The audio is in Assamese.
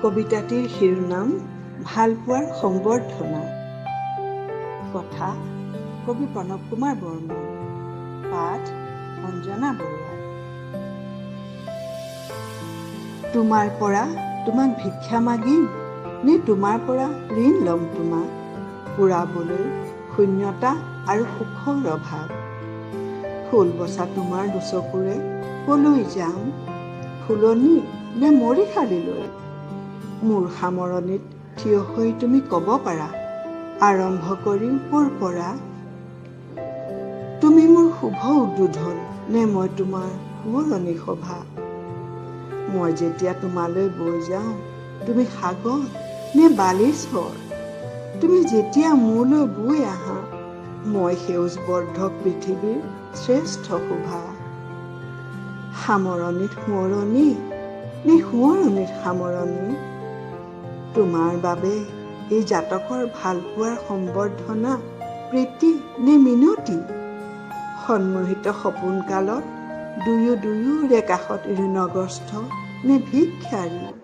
কবিতাটিৰ শিৰোনাম ভালপোৱাৰ সম্বৰ্ধনা। কথা কবি প্ৰণৱ কুমাৰ বৰ্মন, পাঠ অঞ্জনা বৰুৱা। তোমাৰ পৰা তোমাক ভিক্ষা মাগিম নে তোমাৰ পৰা ঋণ ল'ম তোমাক, পুৰাবলৈ শূন্যতা আৰু সুখৰ অভাৱ। ফুল বচা তোমাৰ দুচকুৰে কলৈ যাম, ফুলনি নে মৰিশালিলৈ। মোৰ সামৰণিত থিয় হৈ তুমি ক'ব পাৰা, আৰম্ভ কৰিম ক'ৰ পৰা। তুমি মোৰ শুভ উদ্বোধন নে মই তোমাৰ সোঁৱৰণি সভা। মই যেতিয়া তোমালৈ বৈ যাওঁ তুমি সাগৰ নে বালিৰ স্বৰ। তুমি যেতিয়া মোলৈ বৈ আহা মই সেউজ বৰ্ধক পৃথিৱীৰ শ্ৰেষ্ঠ শোভা। সামৰণিত সোঁৱৰণি নে সোঁৱৰণিত সামৰণি, তোমাৰ বাবে এই জাতকৰ ভালপোৱাৰ সম্বৰ্ধনা প্ৰীতি নে মিনতি। সন্মোহিত সপোন কালত দুয়োৰে কাষত ঋণগ্ৰস্ত নে ভিক্ষাৰী।